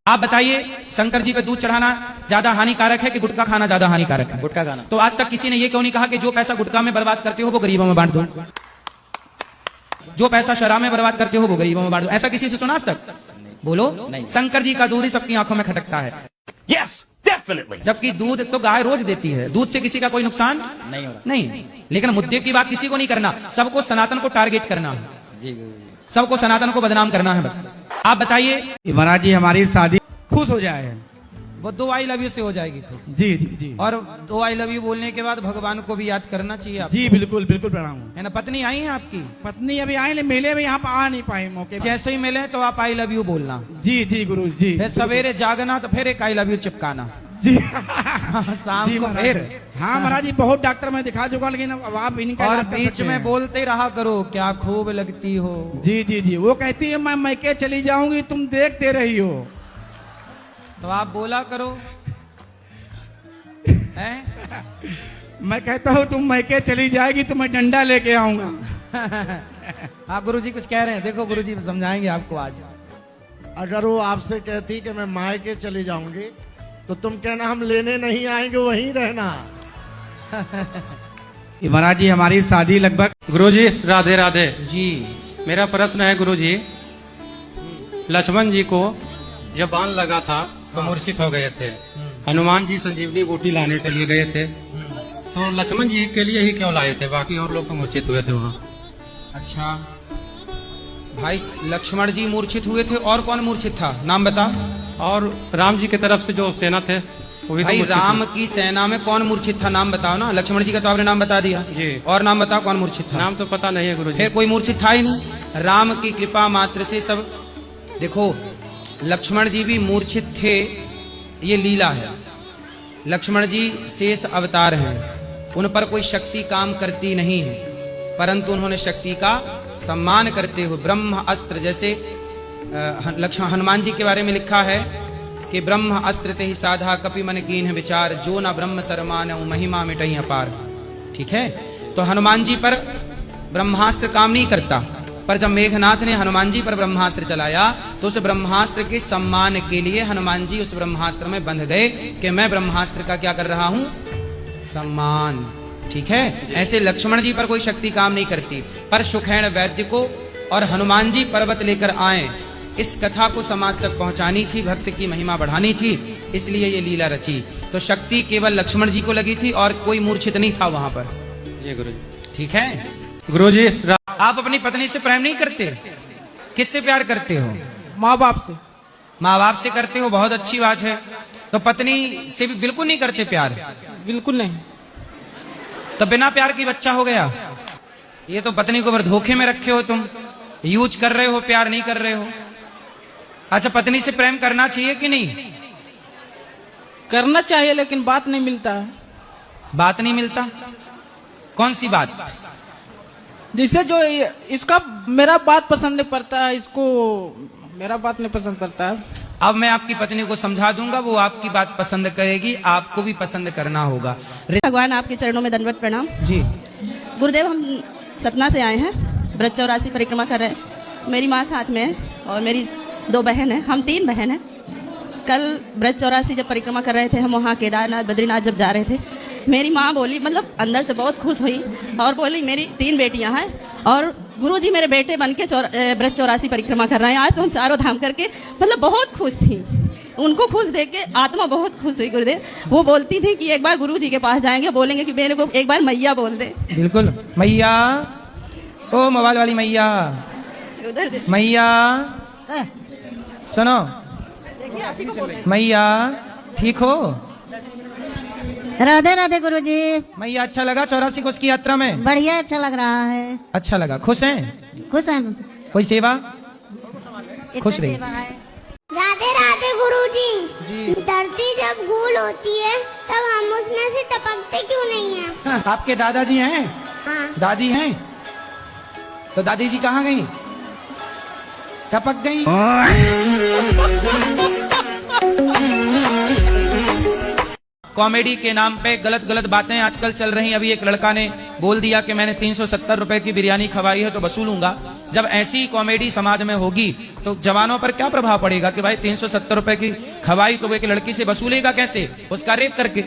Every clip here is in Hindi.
आप बताइए, शंकर जी पे दूध चढ़ाना ज्यादा हानिकारक है कि गुटखा खाना ज्यादा हानिकारक है? गुटखा खाना। तो आज तक किसी ने ये क्यों नहीं कहा कि जो पैसा गुटखा में बर्बाद करते हो वो गरीबों में बांट दो, जो पैसा शराब में बर्बाद करते हो वो गरीबों में बांट दो? ऐसा किसी से सुना आज तक? बोलो नहीं। शंकर जी का दूध ही सबकी आंखों में खटकता है। Yes, definitely. जबकि दूध तो गाय रोज देती है, दूध से किसी का कोई नुकसान नहीं हो रहा। नहीं। लेकिन मुद्दे की बात किसी को नहीं करना, सबको सनातन को टारगेट करना है, जी गुरुजी। सबको सनातन को बदनाम करना है बस। आप बताइए, महाराज जी हमारी शादी खुश हो जाए। वो 2 आई लव यू से हो जाएगी खुश। जी जी जी। और 2 आई लव यू बोलने के बाद भगवान को भी याद करना चाहिए आपको। जी बिल्कुल बिल्कुल प्रणाम। है ना? पत्नी आई है आपकी? पत्नी अभी आए मिले में यहाँ पर आ नहीं पाए मौके पर। जैसे ही मिले तो आप आई लव यू बोलना। जी जी गुरु जी। फिर सवेरे जागना तो फिर एक आई लव यू चिपकाना। जी शाम जी को महाराज। फिर। हाँ महाराज जी बहुत डॉक्टर में दिखा चुका, लेकिन अब आप इनका और इलाज कर बीच सकते में हैं। बोलते रहा करो, क्या खूब लगती हो। जी जी जी। वो कहती है मैं मैके चली जाऊंगी, तुम देखते रही हो। तो आप बोला करो हैं? मैं कहता हूँ तुम मैके चली जाएगी तो मैं डंडा लेके आऊंगा। हाँ गुरुजी कुछ कह रहे हैं, देखो गुरुजी समझाएंगे आपको आज। अगर वो आपसे कहती कि मैं मायके चली जाऊंगी तो तुम कहना हम लेने नहीं आएंगे, वहीं रहना। महाराज जी हमारी शादी लगभग। गुरुजी राधे राधे जी। मेरा प्रश्न है गुरुजी, लक्ष्मण जी को जब बाण लगा था तो मूर्छित हो गए थे, हनुमान जी संजीवनी बूटी लाने के लिए गए थे, तो लक्ष्मण जी के लिए ही क्यों लाए थे, बाकी और लोग तो मूर्छित हुए थे वहाँ? अच्छा भाई, लक्ष्मण जी मूर्छित हुए थे और कौन मूर्छित था, नाम बता। और राम जी की तरफ से जो सेना थे वो भी तो भाई मूर्छित राम थे। की सेना में कौन मूर्छित था, नाम बताओ ना। लक्ष्मण जी का तो आपने नाम बता दिया जी। और नाम बताओ कौन मूर्छित था। नाम तो पता नहीं है गुरुजी। फिर कोई मूर्छित था ही नहीं। राम की कृपा मात्र से सब। देखो लक्ष्मण जी भी मूर्छित थे, ये लीला है। लक्ष्मण जी शेष अवतार हैं, उन पर कोई शक्ति काम करती नहीं है, परंतु उन्होंने शक्ति का सम्मान करते हुए ब्रह्म अस्त्र, जैसे हनुमान जी के बारे में लिखा है कि ब्रह्म अस्त्र ते ही साधा कपि मन कीन्ह विचार, जो न ब्रह्म सरमान महिमा मिटई अपार। ठीक है, तो हनुमान जी पर ब्रह्मास्त्र काम नहीं करता, पर जब मेघनाथ ने हनुमान जी पर ब्रह्मास्त्र चलाया तो उस ब्रह्मास्त्र के सम्मान के लिए हनुमान जी उस ब्रह्मास्त्र में बंध गए कि मैं ब्रह्मास्त्र का क्या कर रहा हूं, सम्मान। ठीक है, ऐसे लक्ष्मण जी पर कोई शक्ति काम नहीं करती, पर सुखैण वैद्य को और हनुमान जी पर्वत लेकर आए, इस कथा को समाज तक पहुंचानी थी, भक्त की महिमा बढ़ानी थी, इसलिए ये लीला रची। तो शक्ति केवल लक्ष्मण जी को लगी थी और कोई मूर्छित नहीं था वहां पर। जी गुरुजी। ठीक है गुरुजी आप अपनी पत्नी से प्रेम नहीं करते, किससे प्यार करते हो? माँ बाप से। माँ बाप से करते हो, बहुत अच्छी बात है। तो पत्नी से भी बिल्कुल नहीं करते प्यार? बिल्कुल नहीं। तो बिना प्यार की बच्चा हो गया। ये तो पत्नी को धोखे में रखे हो तुम, यूज कर रहे हो, प्यार नहीं कर रहे हो। अच्छा पत्नी से प्रेम करना चाहिए कि नहीं? करना चाहिए लेकिन बात नहीं मिलता है। बात नहीं मिलता? कौन सी बात? जिससे जो इसका मेरा बात पसंद नहीं पड़ता है, इसको मेरा बात नहीं पसंद पड़ता है। अब मैं आपकी पत्नी को समझा दूंगा, वो आपकी बात पसंद करेगी, आपको भी पसंद करना होगा। भगवान आपके चरणों में दंडवत प्रणाम जी। गुरुदेव, हम सतना से आए हैं, ब्रज 84 परिक्रमा कर रहे हैं। मेरी माँ साथ में है और मेरी 2 बहन हैं, हम 3 बहन हैं। कल ब्रज 84 जब परिक्रमा कर रहे थे, हम वहाँ केदारनाथ बद्रीनाथ जब जा रहे थे, मेरी माँ बोली, मतलब अंदर से बहुत खुश हुई और बोली मेरी 3 बेटियाँ हैं और गुरुजी मेरे बेटे बन के ब्रज 84 परिक्रमा कर रहे हैं। आज तो हम चारों धाम करके मतलब बहुत खुश थी। उनको खुश देख के आत्मा बहुत खुश हुई गुरुदेव। वो बोलती थी कि एक बार गुरुजी के पास जाएंगे, बोलेंगे कि मेरे को एक बार मैया बोल दे। बिल्कुल मैया, ओ मोबाइल वाली मैया, उधर दे। मैया सुनो, देखिए आप ही को बोल रहे हैं। मैया ठीक हो? राधे राधे गुरुजी। मैया अच्छा लगा 84 कोस की यात्रा में? बढ़िया, अच्छा लग रहा है। अच्छा लगा, खुश हैं? खुश हैं। कोई सेवा? इतनी खुश रही। सेवा है। राधे राधे गुरुजी। धरती जब गोल होती है तब हम उसमें से टपकते क्यों नहीं हैं? आपके दादाजी हैं? हाँ। दादी हैं? तो दादी जी कहाँ गई? टपक गई? कॉमेडी के नाम पे गलत गलत बातें आजकल चल रही। अभी एक लड़का ने बोल दिया कि मैंने 370 रुपए की बिरयानी खवाई है तो वसूलूंगा। जब ऐसी कॉमेडी समाज में होगी तो जवानों पर क्या प्रभाव पड़ेगा कि भाई 370 रुपए की खवाई तो वो एक लड़की से वसूलेगा कैसे? उसका रेप करके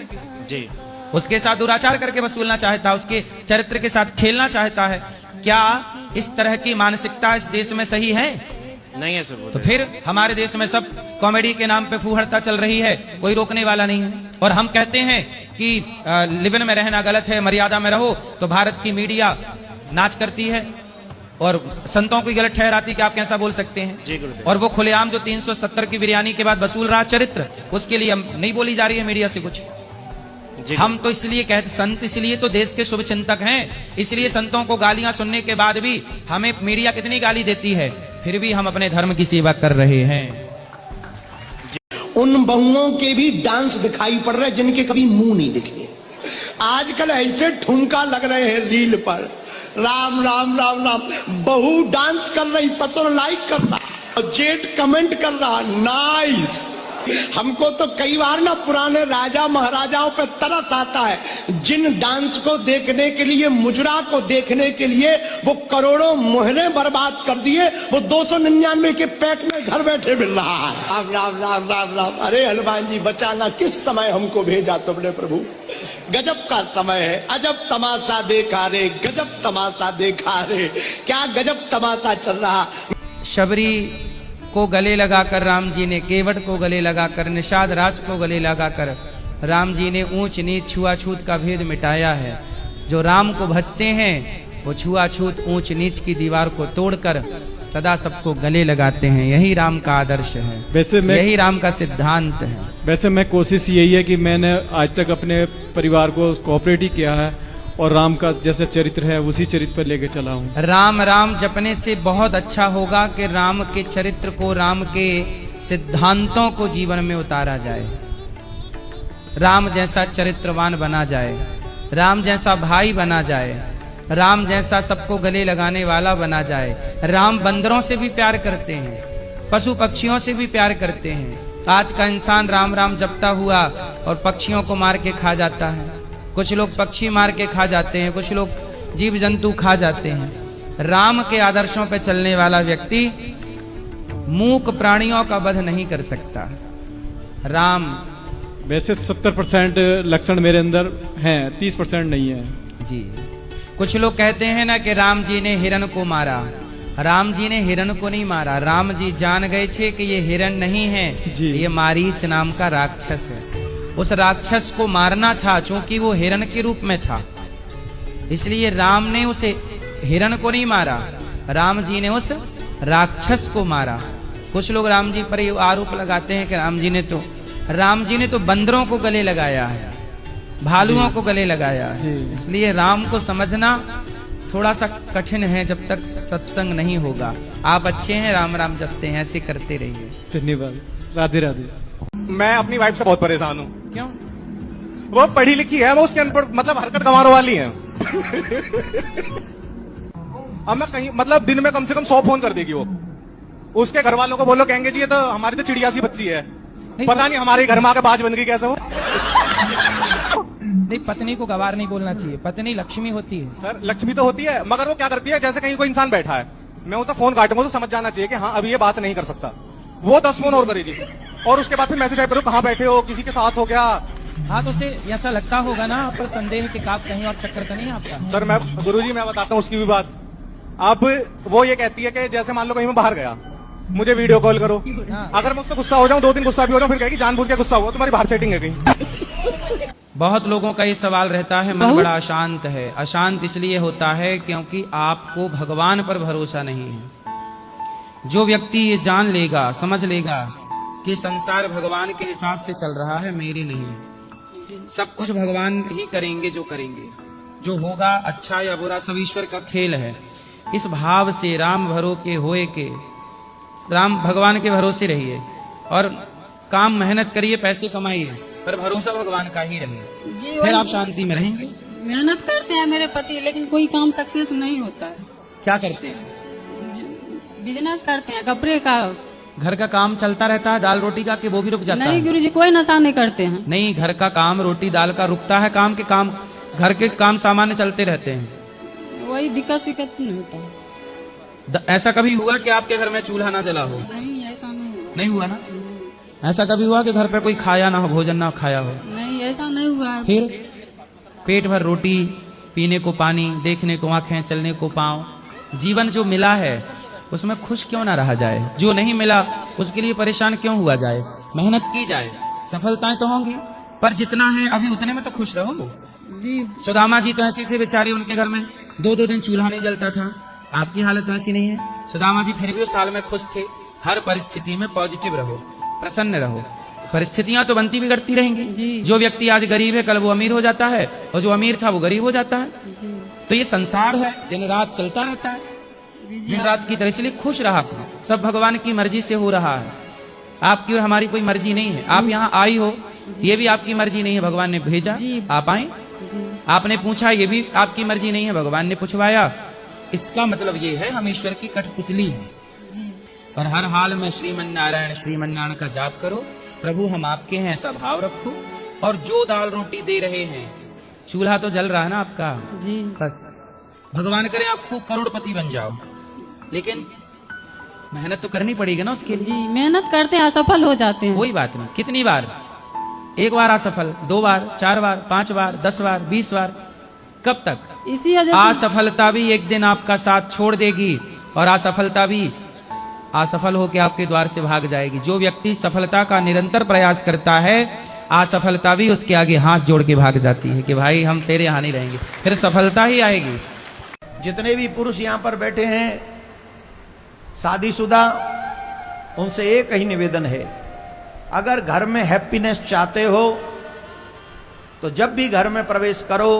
जी, उसके साथ दुराचार करके वसूलना चाहता है, उसके चरित्र के साथ खेलना चाहता है। क्या इस तरह की मानसिकता इस देश में सही है? नहीं है सर। तो फिर हमारे देश में सब कॉमेडी के नाम पे फूहड़ता चल रही है, कोई रोकने वाला नहीं है। और हम कहते हैं कि लिव इन में रहना गलत है, मर्यादा में रहो, तो भारत की मीडिया नाच करती है और संतों को गलत ठहराती कि आप कैसा बोल सकते हैं। और वो खुलेआम जो 370 की बिरयानी के बाद वसूल रहा चरित्र, उसके लिए हम नहीं बोली जा रही है मीडिया से कुछ। हम तो इसलिए कहते, संत इसलिए तो देश के शुभ चिंतक हैं, इसलिए संतों को गालियां सुनने के बाद भी हमें मीडिया कितनी गाली देती है, फिर भी हम अपने धर्म की सेवा कर रहे हैं। उन बहुओं के भी डांस दिखाई पड़ रहे जिनके कभी मुंह नहीं दिखे। आजकल ऐसे ठुमका लग रहे हैं रील पर, राम राम राम राम, बहू डांस कर रही, ससुर लाइक कर रहा, जेठ कमेंट कर रहा, नाइस। हमको तो कई बार ना पुराने राजा महाराजाओं पे तरस आता है, जिन डांस को देखने के लिए, मुजरा को देखने के लिए वो करोड़ों मोहरे बर्बाद कर दिए, वो 299 के पैक में घर बैठे मिल रहा है। राम राम राम राम राम। अरे हनुमान जी बचाना, किस समय हमको भेजा तुमने प्रभु? गजब का समय है, अजब तमाशा देखा रे, गजब तमाशा देखा रे, क्या गजब तमाशा चल रहा। शबरी को गले लगाकर राम जी ने, केवट को गले लगाकर, निषाद राज को गले लगाकर राम जी ने ऊंच नीच छुआछूत का भेद मिटाया है। जो राम को भजते हैं वो छुआछूत ऊंच नीच की दीवार को तोड़कर सदा सबको गले लगाते हैं। यही राम का आदर्श है, वैसे यही राम का सिद्धांत है। वैसे मैं कोशिश यही है कि मैंने आज तक अपने परिवार को कोऑपरेट ही किया है और राम का जैसा चरित्र है उसी चरित्र पर लेके चला हूँ। राम राम जपने से बहुत अच्छा होगा कि राम के चरित्र को, राम के सिद्धांतों को जीवन में उतारा जाए, राम जैसा चरित्रवान बना जाए, राम जैसा भाई बना जाए, राम जैसा सबको गले लगाने वाला बना जाए। राम बंदरों से भी प्यार करते हैं, पशु पक्षियों से भी प्यार करते हैं। आज का इंसान राम राम जपता हुआ और पक्षियों को मार के खा जाता है। कुछ लोग पक्षी मार के खा जाते हैं, कुछ लोग जीव जंतु खा जाते हैं। राम के आदर्शों पर चलने वाला व्यक्ति मूक प्राणियों का वध नहीं कर सकता। राम वैसे 70% लक्षण मेरे अंदर हैं, 30% नहीं है जी। कुछ लोग कहते हैं ना कि राम जी ने हिरण को मारा। राम जी ने हिरण को नहीं मारा, राम जी जान गए थे कि ये हिरण नहीं है, ये मारीच नाम का राक्षस है। उस राक्षस को मारना था, चूंकि वो हिरण के रूप में था, इसलिए राम ने उसे हिरण को नहीं मारा, राम जी ने उस राक्षस को मारा। कुछ लोग राम जी पर ये आरोप लगाते हैं कि राम जी ने तो बंदरों को गले लगाया है, भालुओं को गले लगाया है। इसलिए राम को समझना थोड़ा सा कठिन है जब तक सत्संग नहीं होगा। आप अच्छे हैं, राम राम जपते हैं, ऐसे करते रहिए। धन्यवाद। राधे राधे। मैं अपनी वाइफ से बहुत परेशान हूँ। क्यों? वो पढ़ी लिखी है, वो उसके अनपढ़ मतलब हरकत गंवारों वाली है। अब मैं कहीं मतलब दिन में कम से कम 100 फोन कर देगी वो। उसके घर वालों को बोलो, कहेंगे जी ये तो हमारी तो चिड़िया सी बच्ची है, पता नहीं हमारे घर में आकर बाज बन गई कैसे वो। नहीं, पत्नी को गवार नहीं बोलना चाहिए, पत्नी लक्ष्मी होती है। सर लक्ष्मी तो होती है, मगर वो क्या करती है, जैसे कहीं कोई इंसान बैठा है, मैं उसे फोन काटूंगा तो समझ जाना चाहिए कि हाँ अभी ये बात नहीं कर सकता। वो 10 फोन और करेगी और उसके बाद फिर मैसेज टाइप करो, कहाँ बैठे हो, किसी के साथ हो क्या। हाँ तो उसे ऐसा लगता होगा ना पर संदेह कि आप कहीं और चक्कर तो नहीं आपका। सर मैं गुरुजी मैं बताता हूँ उसकी भी बात। अब वो ये कहती है कि जैसे मान लो कहीं मैं बाहर गया, मुझे वीडियो कॉल करो। अगर मैं उससे गुस्सा हो जाऊं, 2 दिन गुस्सा भी हो जाऊं, फिर कहेगी जानबूझ के गुस्सा हुआ, तुम्हारी बाहर सेटिंग है कहीं। बहुत लोगों का ये सवाल रहता है, मन बड़ा अशांत है। अशांत इसलिए होता है क्योंकि आपको भगवान पर भरोसा नहीं है। जो व्यक्ति ये जान लेगा, समझ लेगा कि संसार भगवान के हिसाब से चल रहा है, मेरे नहीं, सब कुछ भगवान ही करेंगे, जो करेंगे, जो होगा अच्छा या बुरा सब ईश्वर का खेल है। इस भाव से राम भगवान के भरोसे रहिए और काम मेहनत करिए, पैसे कमाइए, पर भरोसा भगवान का ही रहे, फिर आप शांति में रहेंगे। मेहनत करते हैं मेरे पति, लेकिन कोई काम सक्सेस नहीं होता है। क्या करते हैं? बिजनेस करते हैं कपड़े का, घर का काम चलता रहता है दाल रोटी का, कि वो भी रुक जाता नहीं है? गुरुजी, कोई नशा नहीं करते हैं। नहीं, घर का काम रोटी दाल का रुकता है? काम के काम, घर के काम सामान्य चलते रहते हैं। वही दिक्कत सिक्कत नहीं होता। ऐसा कभी हुआ कि आपके घर में चूल्हा ना जला हो? नहीं, ऐसा नहीं हुआ। नहीं हुआ ना? ऐसा कभी हुआ कि घर पर कोई खाया ना हो, भोजन ना खाया हो? नहीं, ऐसा नहीं हुआ। फिर पेट भर रोटी, पीने को पानी, देखने को आंखें, चलने को पांव, जीवन जो मिला है उसमें खुश क्यों ना रहा जाए? जो नहीं मिला उसके लिए परेशान क्यों हुआ जाए? मेहनत की जाए, सफलताएं तो होंगी, पर जितना है अभी उतने में तो खुश रहो। जी। सुदामा जी तो ऐसी थे बेचारे, उनके घर में 2-2 दिन चूल्हा नहीं जलता था। आपकी हालत तो ऐसी नहीं है। सुदामा जी फिर भी उस साल में खुश थे। हर परिस्थिति में पॉजिटिव रहो, प्रसन्न रहो। परिस्थितियां तो बनती बिगड़ती रहेंगी। जो व्यक्ति आज गरीब है कल वो अमीर हो जाता है, और जो अमीर था वो गरीब हो जाता है। तो ये संसार है, दिन रात चलता रहता है, दिन रात की तरह। इसलिए खुश रहा करो, सब भगवान की मर्जी से हो रहा है। आपकी और हमारी कोई मर्जी नहीं है। आप यहाँ आई हो, ये भी आपकी मर्जी नहीं है, भगवान ने भेजा आप आए। आपने पूछा, ये भी आपकी मर्जी नहीं है, भगवान ने पूछवाया। इसका मतलब ये है हम ईश्वर की कठपुतली हैं। और हर हाल में श्रीमन नारायण का जाप करो। प्रभु हम आपके हैं ऐसा भाव रखो। और जो दाल रोटी दे रहे हैं, चूल्हा तो जल रहा है ना आपका जी, बस भगवान करे आप खूब करोड़पति बन जाओ, लेकिन मेहनत तो करनी पड़ेगी ना उसके लिए। जी, मेहनत करते हैं, असफल हो जाते हैं। कोई बात नहीं, कितनी बार? एक बार असफल, 2 बार, 4 बार, 5 बार, 10 बार, 20 बार, कब तक? इसी वजह से असफलता भी एक दिन आपका साथ छोड़ देगी, और असफलता भी असफल होकर आपके द्वार से भाग जाएगी। जो व्यक्ति सफलता का निरंतर प्रयास करता है, असफलता भी उसके आगे हाथ जोड़ के भाग जाती है कि भाई हम तेरे यहाँ नहीं रहेंगे, फिर सफलता ही आएगी। जितने भी पुरुष यहाँ पर बैठे हैं शादीशुदा, उनसे एक ही निवेदन है, अगर घर में हैप्पीनेस चाहते हो तो जब भी घर में प्रवेश करो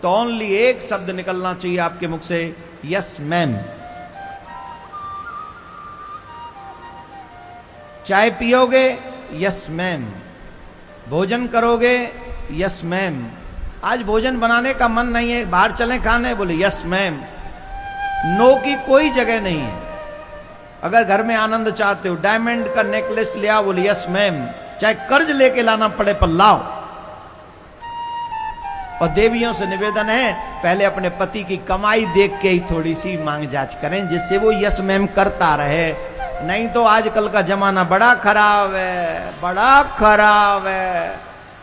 तो ओनली एक शब्द निकलना चाहिए आपके मुख से, यस मैम। चाय पियोगे, यस मैम। भोजन करोगे, यस मैम। आज भोजन बनाने का मन नहीं है, बाहर चलें खाने, बोले यस मैम। नो की कोई जगह नहीं है। अगर घर में आनंद चाहते हो, डायमंड का नेकलेस ले आओ, बोले यस मैम। चाहे कर्ज लेके लाना पड़े पर लाओ। और देवियों से निवेदन है, पहले अपने पति की कमाई देख के ही थोड़ी सी मांग जांच करें, जिससे वो यस मैम करता रहे। नहीं तो आजकल का जमाना बड़ा खराब है, बड़ा खराब है।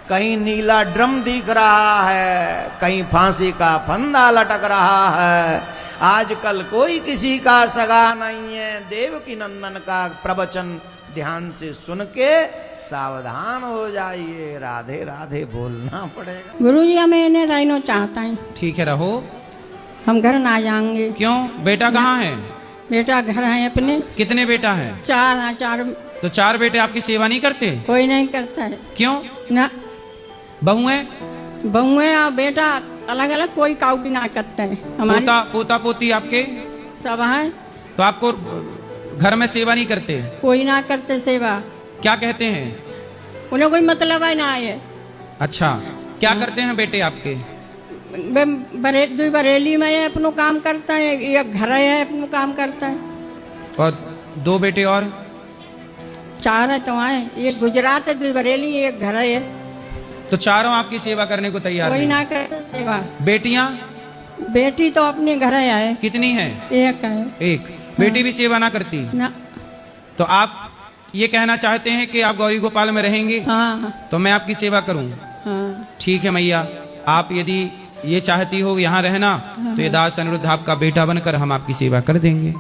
कहीं नीला ड्रम दिख रहा है, कहीं फांसी का फंदा लटक रहा है। आजकल कोई किसी का सगा नहीं है। देवकी नंदन का प्रवचन ध्यान से सुन के सावधान हो जाइए। राधे राधे बोलना पड़ेगा। गुरुजी हमें इन्हें रहना चाहता है। ठीक है, रहो। हम घर ना जाएंगे। क्यों? बेटा कहाँ है? बेटा घर है अपने। कितने बेटा है? 4 हैं। 4 तो 4 बेटे आपकी सेवा नहीं करते? कोई नहीं करता है। क्यों? ना बहुएं? बहुएं और बेटा अलग अलग, कोई काउटी ना करता है। हमारी पोता पोती आपके सब है, तो आपको घर में सेवा नहीं करते? कोई ना करते सेवा। क्या कहते हैं? उन्हें कोई मतलब है ना है। अच्छा, क्या करते हैं बेटे आपके? बरेली में है, अपनो काम करता है। एक घर है, अपनो काम करता है। और 2 बेटे और? 4 है तो आए। एक गुजरात है, 2 बरेली, एक घर है। तो चारों आपकी सेवा करने को तैयार कोई नहीं? ना करता सेवा। बेटियां? बेटी तो अपने घर है। कितनी है? एक है। एक। बेटी भी सेवा ना करती? ना। तो आप ये कहना चाहते हैं कि आप गौरी गोपाल में रहेंगे? हाँ। तो मैं आपकी सेवा करूं? हाँ। ठीक है मैया, आप यदि ये चाहती हो यहाँ रहना, तो ये दास अनिरुद्ध आपका बेटा बनकर हम आपकी सेवा कर देंगे,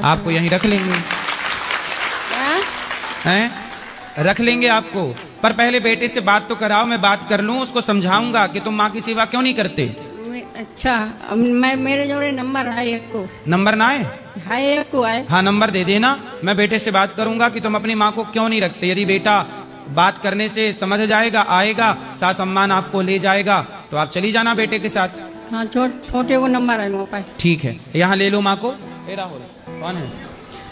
आपको यहीं रख लेंगे। हैं? रख लेंगे आपको, पर पहले बेटे से बात तो कराओ, मैं बात कर लूं, उसको समझाऊंगा कि तुम माँ की सेवा क्यों नहीं करते। अच्छा, मैं मेरे जोड़े नंबर है एक को। नंबर ना है? एक को है। हाँ, नंबर दे देना, मैं बेटे से बात करूंगा कि तुम अपनी माँ को क्यों नहीं रखते। यदि बेटा बात करने से समझ जाएगा, आएगा, सा सम्मान आपको ले जाएगा, तो आप चली जाना बेटे के साथ। हाँ, छोटे वो नंबर है मेरे पास। ठीक है, यहाँ ले लो माँ को। राहुल कौन है?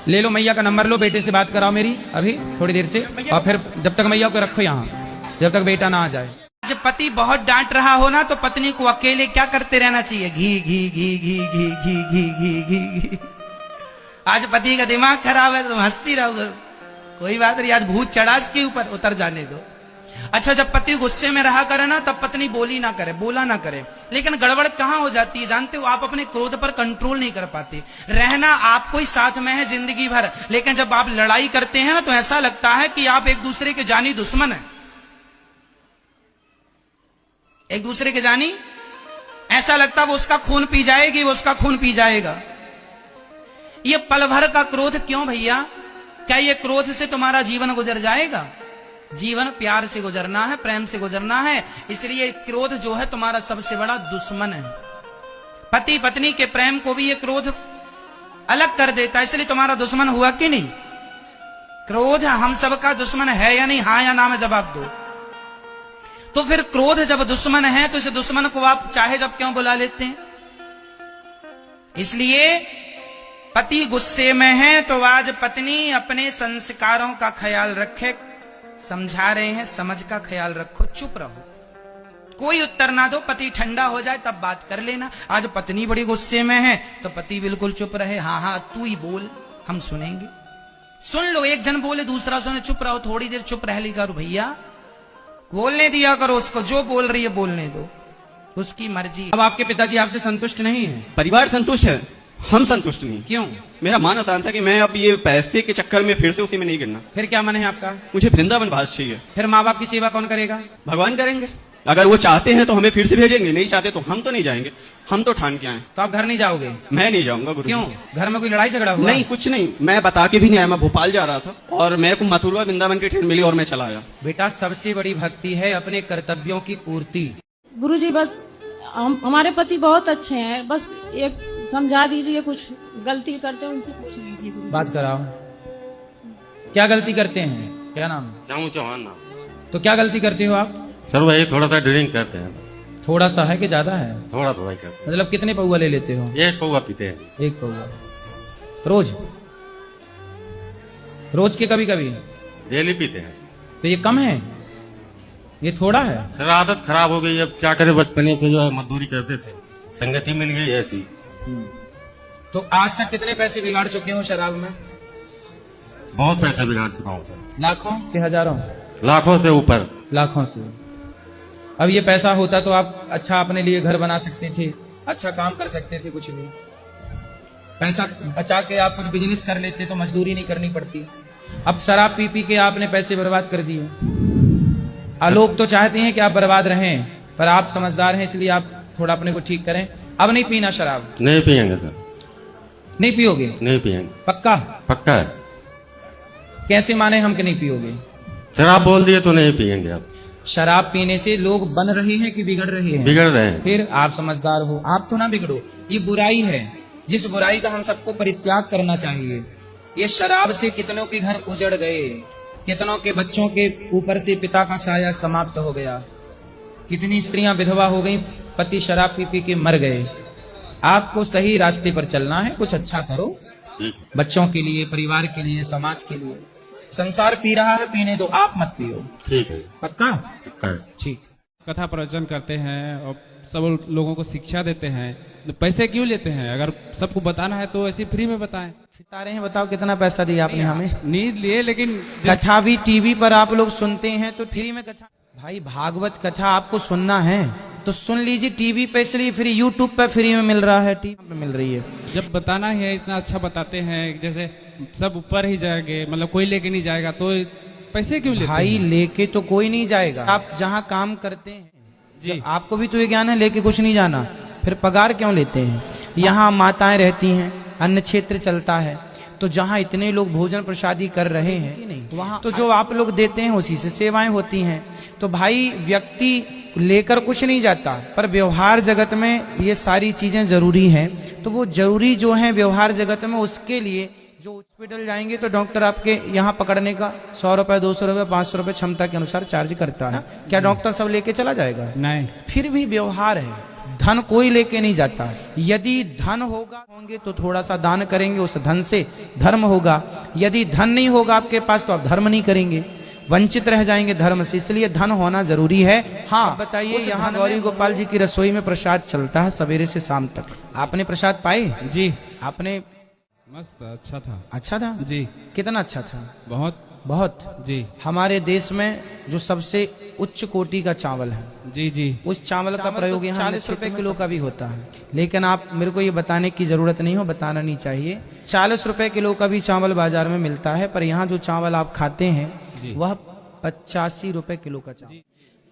ले लो मैया का नंबर, लो, बेटे से बात कराओ मेरी अभी थोड़ी देर से, और फिर जब तक मैया को रखो यहाँ, जब तक बेटा ना आ जाए। जब पति बहुत डांट रहा हो ना, तो पत्नी को अकेले क्या करते रहना चाहिए? घी घी घी घी घी घी घी घी घी घी। आज पति का दिमाग खराब है तो तुम हंसती रहोगे, कोई बात नहीं, आज भूत चढ़ा इसके ऊपर, उतर जाने दो। अच्छा, जब पति गुस्से में रहा करे ना तब पत्नी बोली ना करे, बोला ना करे। लेकिन गड़बड़ कहां हो जाती है जानते हो? आप अपने क्रोध पर कंट्रोल नहीं कर पाते। रहना आपको ही साथ में है जिंदगी भर, लेकिन जब आप लड़ाई करते हैं ना तो ऐसा लगता है कि आप एक दूसरे के जानी दुश्मन हैं, एक दूसरे के जानी, ऐसा लगता है वो उसका खून पी जाएगी, वो उसका खून पी जाएगा। ये पल भर का क्रोध क्यों भैया? क्या ये क्रोध से तुम्हारा जीवन गुजर जाएगा? जीवन प्यार से गुजरना है, प्रेम से गुजरना है। इसलिए क्रोध जो है तुम्हारा सबसे बड़ा दुश्मन है। पति पत्नी के प्रेम को भी ये क्रोध अलग कर देता है, इसलिए तुम्हारा दुश्मन हुआ कि नहीं? क्रोध हम सबका दुश्मन है या नहीं? हाँ या ना में जवाब दो। तो फिर क्रोध जब दुश्मन है तो इस दुश्मन को आप चाहे जब क्यों बुला लेते हैं? इसलिए पति गुस्से में है तो आज पत्नी अपने संस्कारों का ख्याल रखे। समझा रहे हैं, समझ का ख्याल रखो, चुप रहो, कोई उत्तर ना दो, पति ठंडा हो जाए तब बात कर लेना। आज पत्नी बड़ी गुस्से में है तो पति बिल्कुल चुप रहे, हाँ हाँ तू ही बोल, हम सुनेंगे। सुन लो, एक जन बोले दूसरा सुने, चुप रहो, थोड़ी देर चुप रह ली करो भैया, बोलने दिया करो उसको, जो बोल रही है बोलने दो, उसकी मर्जी। अब आपके पिताजी आपसे संतुष्ट नहीं है? परिवार संतुष्ट है, हम संतुष्ट नहीं। क्यों? मेरा मन आसान था कि मैं अब ये पैसे के चक्कर में फिर से उसी में नहीं गिरना। फिर क्या मन है आपका? मुझे वृंदावन वास चाहिए। फिर माँ बाप की सेवा कौन करेगा? भगवान करेंगे। अगर वो चाहते हैं तो हमें फिर से भेजेंगे, नहीं चाहते तो हम तो नहीं जाएंगे, हम तो ठान के आए। तो आप घर नहीं जाओगे? मैं नहीं जाऊंगा गुरु। क्यों? घर में कोई लड़ाई झगड़ा हुआ? नहीं, कुछ नहीं, मैं बता के भी नहीं आया। मैं भोपाल जा रहा था और मेरे को मथुरा वृंदावन की ट्रेन मिली और मैं चला आया। बेटा, सबसे बड़ी भक्ति है अपने कर्तव्यों की पूर्ति। गुरुजी बस हमारे पति बहुत अच्छे हैं, बस एक समझा दीजिए, कुछ गलती करते हैं उनसे पूछ लीजिए गुरुजी। बात कराओ, क्या गलती करते हैं? क्या नाम? श्यामू चौहान नाम। तो क्या गलती करते हो आप? सर वही थोड़ा सा ड्रिंक करते हैं। थोड़ा सा है कि ज्यादा है? थोड़ा थोड़ा ही करते हैं। मतलब कितने पौवा ले लेते हो? एक पौवा पीते हैं। एक पौवा रोज? रोज के कभी कभी? डेली पीते हैं। तो ये कम है, ये थोड़ा है? सर आदत खराब हो गई, अब क्या करें, बचपने से जो है मजदूरी करते थे, संगति मिल गई ऐसी। तो आज तक कितने पैसे बिगाड़ चुके हो शराब में? बहुत पैसा बिगाड़ चुका हूँ सर। लाखों कि हजारों? लाखों से ऊपर। लाखों से। अब ये पैसा होता तो आप अच्छा अपने लिए घर बना सकते थे, अच्छा काम कर सकते थे, कुछ भी पैसा बचा के आप कुछ बिजनेस कर लेते तो मजदूरी नहीं करनी पड़ती। अब शराब पी पी के आपने पैसे बर्बाद कर दिए। लोग तो चाहते हैं कि आप बर्बाद रहें, पर आप समझदार हैं इसलिए आप थोड़ा अपने को ठीक करें। अब नहीं पीना शराब? नहीं पियेंगे सर। नहीं पियोगे? नहीं पियेंगे। पक्का? पक्का है। कैसे माने हम कि नहीं पियोगे? शराब बोल दिए तो नहीं पियेंगे। आप शराब पीने से लोग बन रहे हैं कि बिगड़ रहे हैं? बिगड़ रहे हैं। फिर आप समझदार हो, आप तो ना बिगड़ो, ये बुराई है, जिस बुराई का हम सबको परित्याग करना चाहिए। ये शराब से कितनों के घर उजड़ गए, कितनों के बच्चों के ऊपर से पिता का साया समाप्त हो गया, कितनी स्त्रियां विधवा हो गई, पति शराब पी पी के मर गए। आपको सही रास्ते पर चलना है, कुछ अच्छा करो बच्चों के लिए, परिवार के लिए, समाज के लिए। संसार पी रहा है, पीने दो, आप मत पियो। ठीक है। पक्का? पक्का है। ठीक। कथा प्रवचन करते हैं और सब लोगों को शिक्षा देते हैं, तो पैसे क्यों लेते हैं? अगर सबको बताना है तो ऐसे फ्री में बताएं। बता रहे हैं, बताओ कितना पैसा दिया आपने हमें? नींद लिए, लेकिन कथा भी टीवी पर आप लोग सुनते हैं तो फ्री में कथा। भाई भागवत कथा आपको सुनना है तो सुन लीजिए, टीवी पे इसलिए फ्री, यूट्यूब पे फ्री में मिल रहा है, टीवी पे मिल रही है। जब बताना ही है, इतना अच्छा बताते हैं, जैसे सब ऊपर ही जाएंगे, मतलब कोई लेके नहीं जाएगा, तो पैसे क्यों लेते भाई हैं? लेके तो कोई नहीं जाएगा। आप जहाँ काम करते हैं जी, आपको भी तो ये ज्ञान है लेके कुछ नहीं जाना, फिर पगार क्यों लेते हैं? यहाँ माताएं रहती हैं, अन्य क्षेत्र चलता है, तो जहाँ इतने लोग भोजन प्रसादी कर रहे हैं वहाँ तो जो आप लोग देते हैं उसी से सेवाएं होती हैं। तो भाई व्यक्ति लेकर कुछ नहीं जाता, पर व्यवहार जगत में ये सारी चीजें जरूरी हैं। तो वो जरूरी जो है व्यवहार जगत में, उसके लिए जो हॉस्पिटल जाएंगे तो डॉक्टर आपके यहाँ पकड़ने का 100 रुपए, 200 रुपए, 500 रुपए क्षमता के अनुसार चार्ज करता है। क्या डॉक्टर सब लेके चला जाएगा? नहीं। फिर भी व्यवहार है, धन कोई लेके नहीं जाता। यदि धन होंगे तो थोड़ा सा दान करेंगे, उस धन से धर्म होगा। यदि धन नहीं होगा आपके पास तो आप धर्म नहीं करेंगे, वंचित रह जाएंगे धर्म से। इसलिए धन होना जरूरी है। हाँ बताइए, यहाँ गौरी गोपाल जी की रसोई में प्रसाद चलता है सवेरे से शाम तक, आपने प्रसाद पाए? जी। आपने मस्त अच्छा था। अच्छा था जी। कितना अच्छा था? बहुत बहुत जी। हमारे देश में जो सबसे उच्च कोटि का चावल है, जी जी, उस चावल का प्रयोग यहाँ 40 रुपए किलो का भी होता है। लेकिन आप मेरे को ये बताने की जरूरत नहीं हो, बताना नहीं चाहिए। 40 रुपए किलो का भी चावल बाजार में मिलता है, पर यहाँ जो चावल आप खाते हैं वह 85 रुपए किलो का चावल।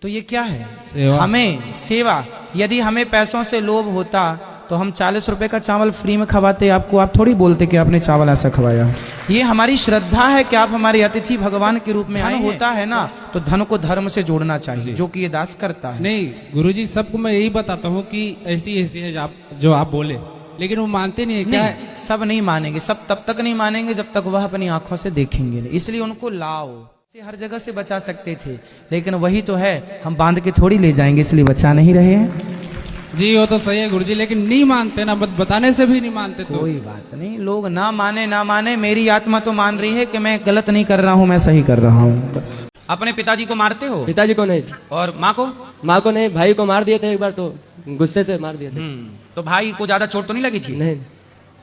तो ये क्या है? सेवा। हमें सेवा। यदि हमें पैसों से लोभ होता तो हम 40 रुपए का चावल फ्री में खवाते आपको। आप थोड़ी बोलते कि आपने चावल ऐसा खवाया। ये हमारी श्रद्धा है कि आप हमारे अतिथि भगवान के रूप में आए। होता है ना, तो धन को धर्म से जोड़ना चाहिए, जो कि ये दास करता है। नहीं गुरुजी, सबको मैं यही बताता हूँ कि ऐसी ऐसी है जो आप बोले, लेकिन वो मानते नहीं है। क्या नहीं, सब नहीं मानेंगे। सब तब तक नहीं मानेंगे जब तक वह अपनी आंखों से देखेंगे नहीं। इसलिए उनको लाओ। हर जगह से बचा सकते थे, लेकिन वही तो है, हम बांध के थोड़ी ले जाएंगे, इसलिए बचा नहीं रहे हैं। जी वो तो सही है गुरुजी, लेकिन नहीं मानते ना, बताने से भी नहीं मानते। तो कोई बात नहीं, लोग ना माने, मेरी आत्मा तो मान रही है कि मैं गलत नहीं कर रहा हूँ, मैं सही कर रहा हूँ बस। अपने पिताजी को मारते हो? पिताजी को नहीं। और माँ को? माँ को नहीं, भाई को मार दिए थे एक बार, तो गुस्से से मार दिए थे। तो भाई को ज्यादा चोट तो नहीं लगी थी? नहीं।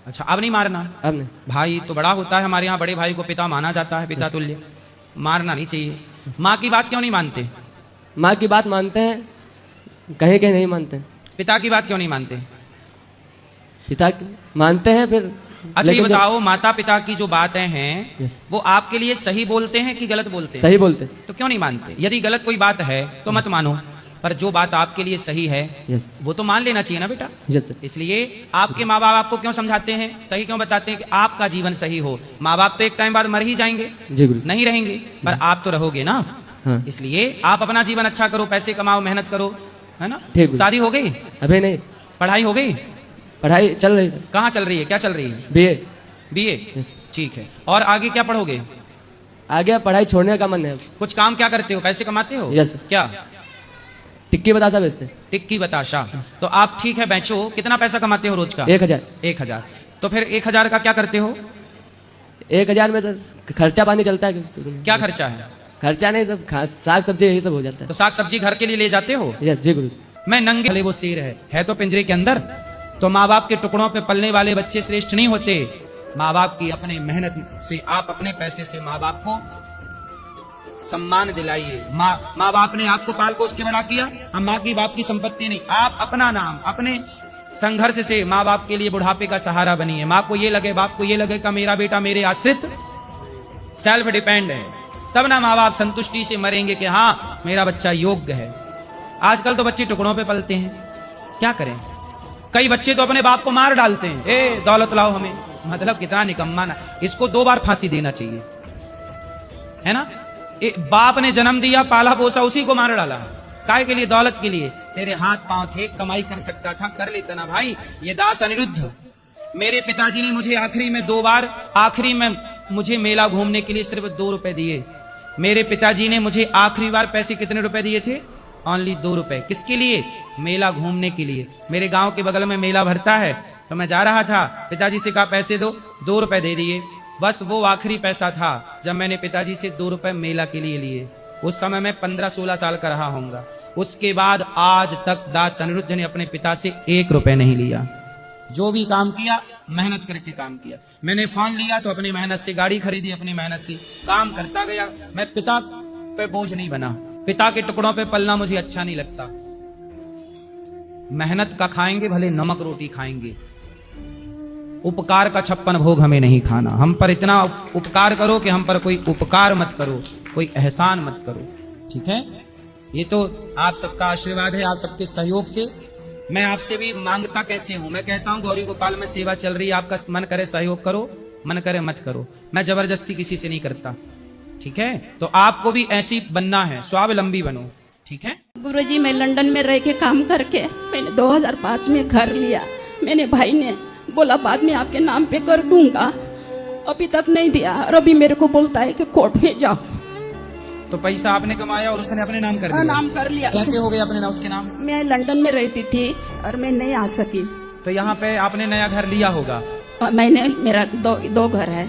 अच्छा, अब नहीं मारना? अब नहीं। भाई तो बड़ा होता है, हमारे यहाँ बड़े भाई को पिता माना जाता है, पिता तुल्य। मारना नहीं चाहिए। माँ की बात क्यों नहीं मानते? माँ की बात मानते हैं, कहीं कहीं नहीं मानते। पिता की बात क्यों नहीं मानते? पिता की मानते हैं फिर। अच्छा ये बताओ, माता पिता की जो बातें हैं वो आपके लिए सही बोलते हैं कि गलत बोलते हैं? सही बोलते। तो क्यों नहीं मानते? यदि गलत कोई बात है तो मत मानो, पर जो बात आपके लिए सही है वो तो मान लेना चाहिए ना बेटा। इसलिए आपके माँ बाप आपको क्यों समझाते हैं, सही क्यों बताते हैं कि आपका जीवन सही हो? माँ बाप तो एक टाइम बाद मर ही जाएंगे, नहीं रहेंगे, पर आप तो रहोगे ना। इसलिए आप अपना जीवन अच्छा करो, पैसे कमाओ, मेहनत करो, है ना? शादी हो गई? अभी नहीं। पढ़ाई हो गई? पढ़ाई चल रही है। कहाँ चल रही है? क्या चल रही है? बीए। बीए, ठीक है। और आगे क्या पढ़ोगे? आगे पढ़ाई छोड़ने का मन है। कुछ काम क्या करते हो? पैसे कमाते हो? यस। क्या? टिक्की बताशा बेचते। टिक्की बताशा। तो आप ठीक है बेचो। कितना पैसा कमाते हो रोज का? 1000। 1000। तो फिर 1000 का क्या करते हो? 1000 में सर खर्चा पानी चलता है। क्या खर्चा है? खर्चा नहीं, सब साग सब्जी यही सब हो जाता है। तो साग सब्जी घर के लिए ले जाते हो? यस जी गुरु। मैं नंगे भले वो शेर है तो पिंजरे के अंदर। तो माँ बाप के टुकड़ों पे पलने वाले बच्चे श्रेष्ठ नहीं होते। माँ बाप की अपने मेहनत से, आप अपने पैसे से माँ बाप को सम्मान दिलाइए। माँ बाप ने आपको पाल पोस के बड़ा किया, हम माँ की बाप की संपत्ति नहीं। आप अपना नाम अपने संघर्ष से माँ बाप के लिए बुढ़ापे का सहारा बनिए। माँ को ये लगे, बाप को ये लगे कि मेरा बेटा मेरे आश्रित सेल्फ डिपेंड है, तब ना माँ बाप संतुष्टि से मरेंगे कि हाँ मेरा बच्चा योग्य है। आजकल तो बच्चे टुकड़ों पे पलते हैं, क्या करें? कई बच्चे तो अपने बाप को मार डालते हैं, ए दौलत लाओ हमें। मतलब कितना निकम्मा ना। इसको 2 बार फांसी देना चाहिए, है ना? बाप ने जन्म दिया, पाला पोसा, उसी को मार डाला। काय के लिए? दौलत के लिए। तेरे हाथ पांव थे, कमाई कर सकता था, कर लेता ना भाई। ये दास अनिरुद्ध, मेरे पिताजी ने मुझे आखिरी में मुझे मेला घूमने के लिए सिर्फ 2 रुपए दिए। मेरे पिताजी ने मुझे आखिरी बार पैसे कितने रुपए दिए थे? ओनली 2 रुपए। किसके लिए? मेला घूमने के लिए। मेरे गांव के बगल में मेला भरता है, तो मैं जा रहा था, पिताजी से कहा पैसे दो, 2 रुपए दे दिए। बस वो आखिरी पैसा था जब मैंने पिताजी से 2 रुपए मेला के लिए लिए। उस समय मैं 15-16 साल का रहा होऊंगा। उसके बाद आज तक दास अनिरुद्ध ने अपने पिता से 1 रुपए नहीं लिया। जो भी काम किया मेहनत करके काम किया। मैंने फोन लिया तो अपनी मेहनत से, गाड़ी खरीदी अपनी मेहनत से, काम करता गया। मैं पिता पे बोझ नहीं बना। पिता के टुकड़ों पे पलना मुझे अच्छा नहीं लगता। मेहनत का खाएंगे, भले नमक रोटी खाएंगे। उपकार का 56 भोग हमें नहीं खाना। हम पर इतना उपकार करो कि हम पर कोई उपकार मत करो, कोई एहसान मत करो, ठीक है? ये तो आप सबका आशीर्वाद है, आप सबके सहयोग से। मैं आपसे भी मांगता कैसे हूं? मैं कहता हूं गौरी गोपाल में सेवा चल रही है, आपका मन करे सहयोग करो, मन करे मत करो। मैं जबरदस्ती किसी से नहीं करता, ठीक है? तो आपको भी ऐसी बनना है, स्वावलंबी बनो, ठीक है? गुरुजी, मैं लंदन में रह के काम करके मैंने 2005 में घर लिया। मैंने भाई ने बोला बाद में आपके नाम पे कर दूंगा, अभी तक नहीं दिया और अभी मेरे को बोलता है कि कोर्ट में जाओ। तो पैसा आपने कमाया और उसने अपने नाम कर दिया? नाम कर लिया। कैसे हो गया अपने नाम, उसके नाम? मैं लंदन में रहती थी और मैं नहीं आ सकी। तो यहाँ पे आपने नया घर लिया होगा? मैंने, मेरा दो घर है।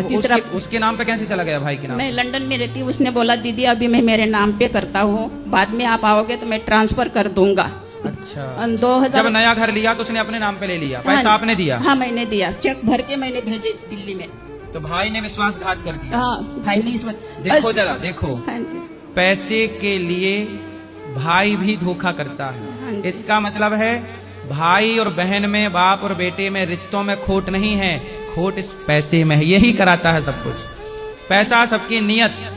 तीसरा उसके नाम पे कैसे चला गया भाई के नाम? मैं लंदन में रहती, उसने बोला दीदी अभी मैं मेरे नाम पे करता हूँ, बाद में आप आओगे तो मैं ट्रांसफर कर दूंगा। अच्छा 2000 जब नया घर लिया तो उसने अपने नाम पे ले लिया, पैसा हाँ, आपने दिया? हाँ मैंने दिया, चेक भर के मैंने भेजे दिल्ली में। तो भाई ने विश्वासघात कर दिया। हाँ भाई ने इसमें देखो जरा देखो, हाँ जी पैसे के लिए भाई भी धोखा करता है। इसका मतलब है भाई और बहन में, बाप और बेटे में, रिश्तों में खोट नहीं है, खोट इस पैसे में है। यही कराता है सब कुछ। पैसा सबकी नियत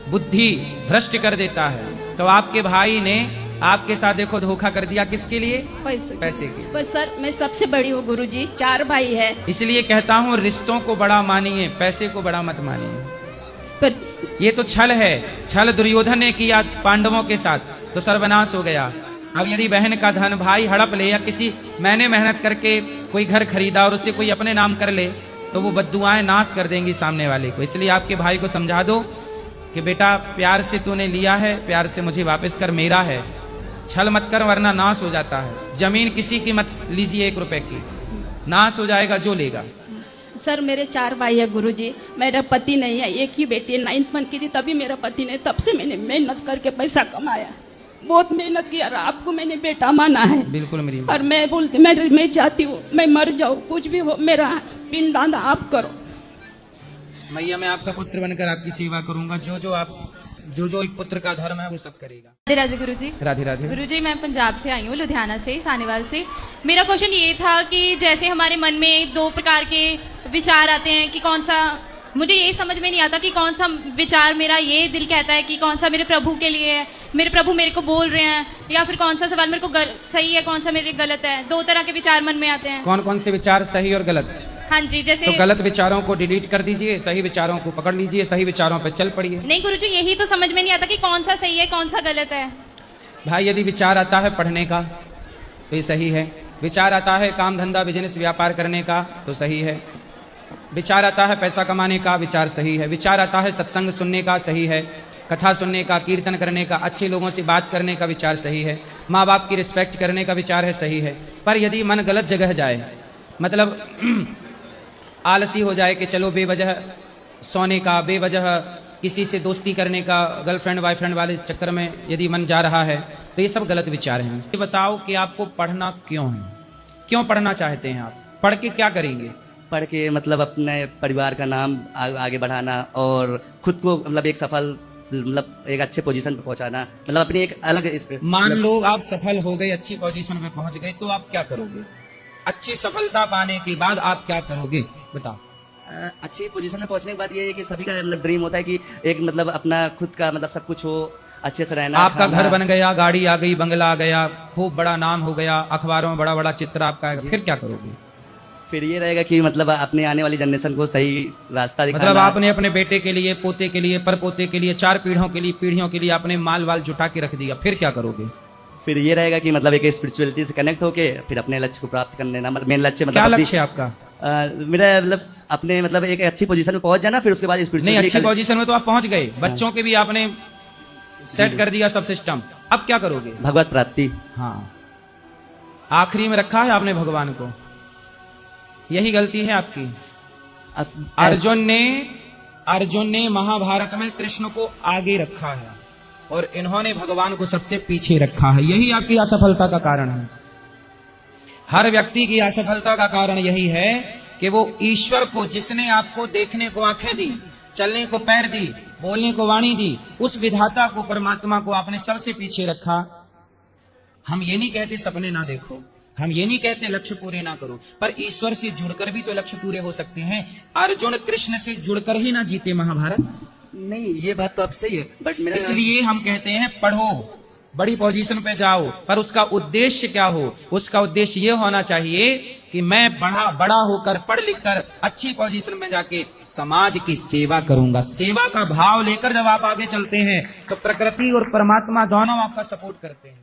बुद्धि भ्रष्ट कर देता है। तो आपके भाई ने आपके साथ देखो धोखा कर दिया, किसके लिए? पैसे के। पर सर मैं सबसे बड़ी हूँ गुरुजी, 4 भाई है। इसलिए कहता हूँ रिश्तों को बड़ा मानिए, पैसे को बड़ा मत मानिए। पर ये तो छल है, छल दुर्योधन ने किया पांडवों के साथ तो सर्वनाश हो गया। अब यदि बहन का धन भाई हड़प ले, या किसी मैंने मेहनत करके कोई घर खरीदा और उसे कोई अपने नाम कर ले, तो वो बद्दुआएं नाश कर देंगी सामने वाले को। इसलिए आपके भाई को समझा दो कि बेटा प्यार से तूने लिया है, प्यार से मुझे वापस कर, मेरा है, छल मत कर वरना नाश हो जाता है। जमीन किसी की मत लीजिए 1 रुपए की, नाश हो जाएगा जो लेगा। सर मेरे 4 भाई है गुरुजी, मेरा पति नहीं है, एक ही बेटी है, 9th मंथ की थी तभी मेरा पति ने, तब से मैंने मेहनत करके पैसा कमाया, बहुत मेहनत किया, आपको मैंने बेटा माना है। बिल्कुल मेरी। और मैं बोलती मैं चाहती हूँ मैं मर जाऊँ, कुछ भी हो, मेरा पिंडदान आप करो। मैया मैं आपका पुत्र बनकर आपकी सेवा करूंगा, जो एक पुत्र का धर्म है वो सब करेगा। राधे राधे गुरुजी। राधे राधे गुरुजी, मैं पंजाब से आई हूँ, लुधियाना से, सानेवाल से। मेरा क्वेश्चन ये था कि जैसे हमारे मन में 2 प्रकार के विचार आते हैं कि कौन सा, मुझे यही समझ में नहीं आता कि कौन सा विचार मेरा ये दिल कहता है कि कौन सा मेरे प्रभु के लिए है, मेरे प्रभु मेरे को बोल रहे हैं, या फिर कौन सा सवाल मेरे को सही है, कौन सा मेरे गलत है। 2 तरह के विचार मन में आते हैं। कौन कौन से विचार सही और गलत? हाँ जी, जैसे तो गलत विचारों को डिलीट कर दीजिए, सही विचारों को पकड़ लीजिए, सही विचारों पर चल पड़िए। नहीं गुरुजी, यही तो समझ में नहीं आता कि कौन सा सही है कौन सा गलत है। भाई यदि विचार आता है पढ़ने का तो ये सही है, विचार आता है काम धंधा बिजनेस व्यापार करने का तो सही है, विचार आता है पैसा कमाने का, विचार सही है, विचार आता है सत्संग सुनने का, सही है, कथा सुनने का, कीर्तन करने का, अच्छे लोगों से बात करने का विचार सही है, माँ बाप की रिस्पेक्ट करने का विचार है, सही है। पर यदि मन गलत जगह जाए, मतलब आलसी हो जाए कि चलो बेवजह सोने का, बेवजह किसी से दोस्ती करने का, गर्लफ्रेंड बॉयफ्रेंड वाले चक्कर में यदि मन जा रहा है, तो ये सब गलत विचार हैं। ये बताओ कि आपको पढ़ना क्यों है, क्यों पढ़ना चाहते हैं आप, पढ़ के क्या करेंगे? पढ़ के मतलब अपने परिवार का नाम आगे बढ़ाना और खुद को मतलब एक सफल, मतलब एक अच्छे पोजीशन पे पहुंचाना, मतलब अपनी एक अलग मान लो आप सफल हो गए, अच्छी पोजीशन पे पहुंच गए, तो आप क्या करोगे? अच्छी सफलता पाने के बाद आप क्या करोगे बताओ? अच्छी पोजीशन में पहुंचने के बाद ये है कि सभी का मतलब ड्रीम होता है कि एक मतलब अपना खुद का मतलब सब कुछ हो, अच्छे से रहना। आपका घर बन गया, गाड़ी आ गई, बंगला आ गया, खूब बड़ा नाम हो गया, अखबारों में बड़ा बड़ा चित्र आपका आएगा, फिर क्या करोगे? फिर ये रहेगा कि मतलब अपने आने वाली जनरेशन को सही रास्ता दिखाना। मतलब आपने अपने बेटे के लिए, पोते के लिए, परपोते के लिए, 4 पीढ़ियों के लिए आपने माल वाल जुटा के रख दिया, फिर क्या करोगे? फिर ये रहेगा कि मतलब एक स्पिरिचुअलिटी से कनेक्ट होके फिर अपने लक्ष्य को प्राप्त करने ना, मतलब मेन लक्ष्य मतलब क्या लक्ष्य है आपका? मेरा मतलब अपने मतलब एक अच्छी पोजीशन में पहुंच जाना, फिर उसके बाद नहीं, अच्छी पोजीशन में तो आप पहुंच गए, बच्चों के भी आपने सेट कर दिया सब सिस्टम, अब क्या करोगे? भगवत प्राप्ति। हाँ, आखिरी में रखा है आपने भगवान को, यही गलती है आपकी। अर्जुन ने महाभारत में कृष्ण को आगे रखा है और इन्होंने भगवान को सबसे पीछे रखा है, यही आपकी असफलता का कारण है। हर व्यक्ति की असफलता का कारण यही है कि वो ईश्वर को, जिसने आपको देखने को आंखें दी, चलने को पैर दी, बोलने को वाणी दी, उस विधाता को, परमात्मा को आपने सबसे पीछे रखा। हम ये नहीं कहते सपने ना देखो, हम ये नहीं कहते लक्ष्य पूरे ना करो, पर ईश्वर से जुड़कर भी तो लक्ष्य पूरे हो सकते हैं। अर्जुन कृष्ण से जुड़कर ही ना जीते महाभारत। नहीं, ये बात तो अब सही है, बट मेरा इसलिए हम कहते हैं पढ़ो, बड़ी पोजीशन पे जाओ, पर उसका उद्देश्य क्या हो? उसका उद्देश्य ये होना चाहिए कि मैं बड़ा होकर, पढ़ लिख कर अच्छी पोजीशन में जाके समाज की सेवा करूंगा। सेवा का भाव लेकर जब आप आगे चलते हैं तो प्रकृति और परमात्मा दोनों आपका सपोर्ट करते हैं।